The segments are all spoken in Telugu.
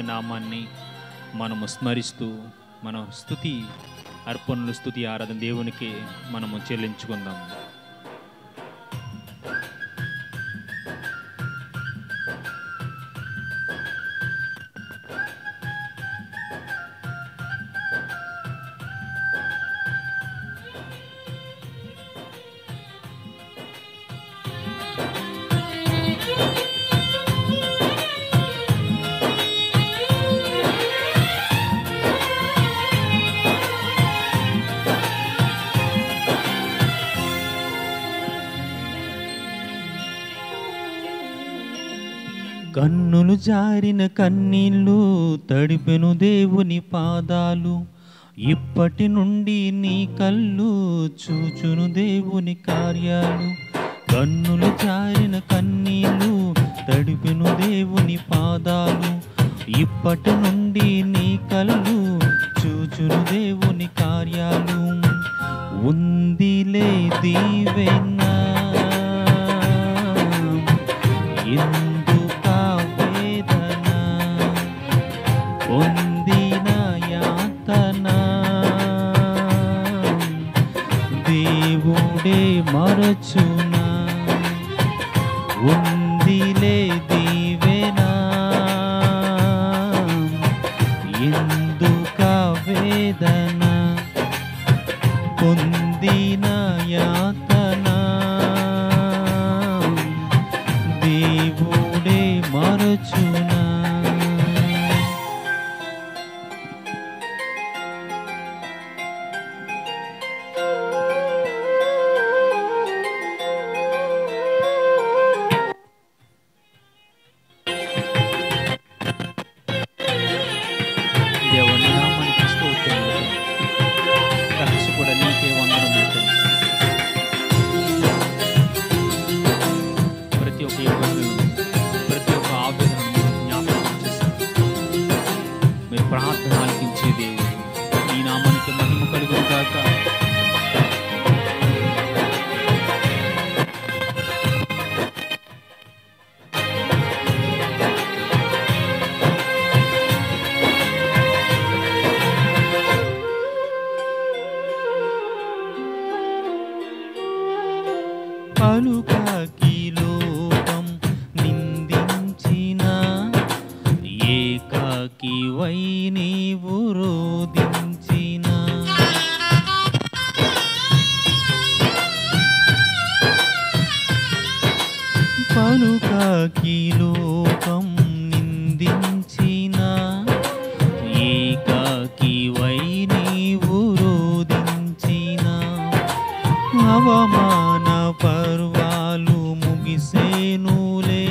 యొక్క నామాన్ని మనము స్మరిస్తూ మన స్తుతి అర్పణలు, స్తుతి ఆరాధన దేవునికి మనము చెల్లించుకుందాం. కన్నులు జారిన కన్నీళ్ళు తడిపెను దేవుని పాదాలు, ఇప్పటి నుండి నీ కళ్ళు చూచును దేవుని కార్యాలు. కన్నులు జారిన కన్నీళ్ళు తడిపెను దేవుని పాదాలు, ఇప్పటి నుండి నీ కళ్ళు చూచును దేవుని కార్యాలు. ఉందిలే దీవెనా పొందిన యాతన దేవుడే మరచునా, ఉందిలే దీవెనా ఎందుక వేదన, పొందిన యాతన దేవుడే మరచునా. ప్రార్థన ఆలకించే దేవుడు, ఈ నామానికి మహిమ కలుగును గాక. పలుకాకి లోకం నిందించిన ఏకాకి వై నీవు రోదించిన, పలుకాకి లోకం నిందించిన ఏకాకి వై నీవు రోదించిన, అవమాన పర్వాలు ముగిసేనులే,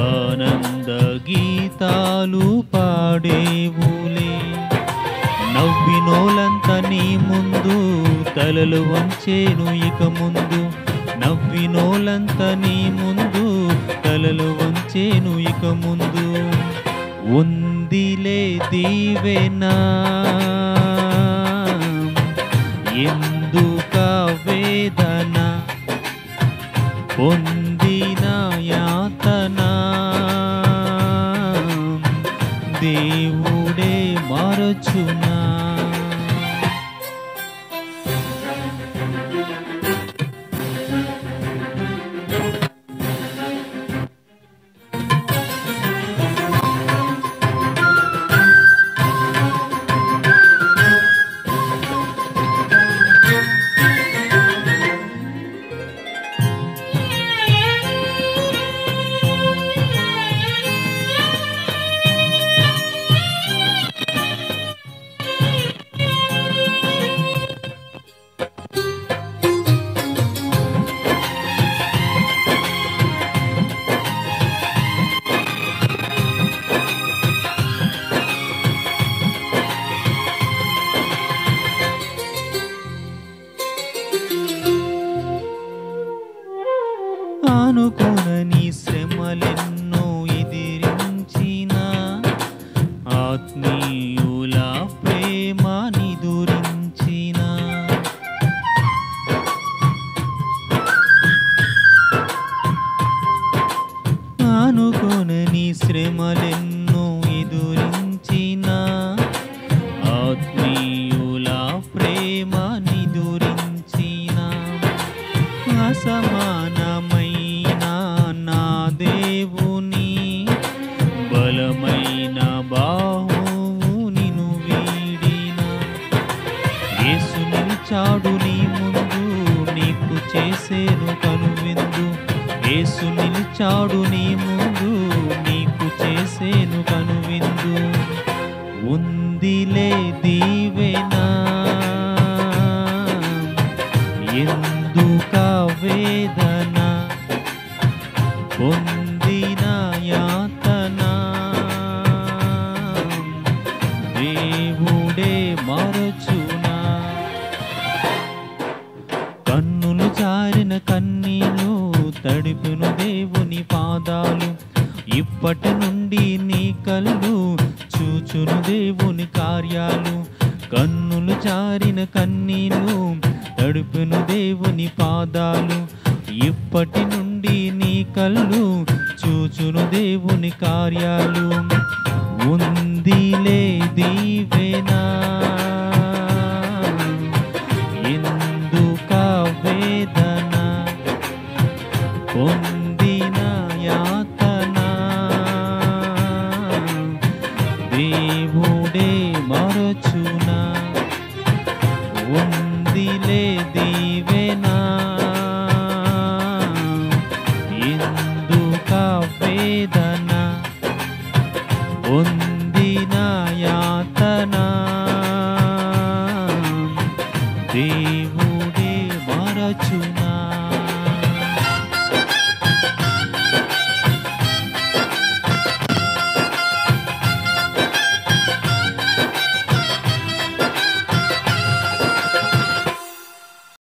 ఆనంద గీతాలు పాడేవులే. నవ్వినోలంత నీ ముందు తలలు వంచేను ఇక ముందు, నవ్వినోలంత నీ ముందు తలలు వంచేను ఇక ముందు. ఉందిలే దీవెనా ఎందుక వేదన, పొందిన యాతన దేవుడే మరచునా. బలమైన బాహువు నిన్ను వీడిన యేసు నిలిచాడు నీ ముందు నీకు చేసేను కనువిందు యేసు నిలిచాడు నీ ముందు నీకు చేసేను కనువిందు ఉందిలే దీవెనా ఎందుక వేదన పొందిన యాతన దేవుడే మరచునా కన్నులు జారిన కన్నీలు తడిపిను దేవుని పాదాలు ఇప్పటి నుండి నీ కళ్ళు చూచును దేవుని కార్యాలు కన్నులు జారిన కన్నీలు తడుపును దేవుని పాదాలు ఇప్పటి నుండి నీ కళ్ళు చూచును దేవుని కార్యాలు ఉందిలే దీవెనా ఎందుక వేదన పొందిన యాతన దేవుడే మరచునా ఉందిలే దీవెనా ఎందుక వేదన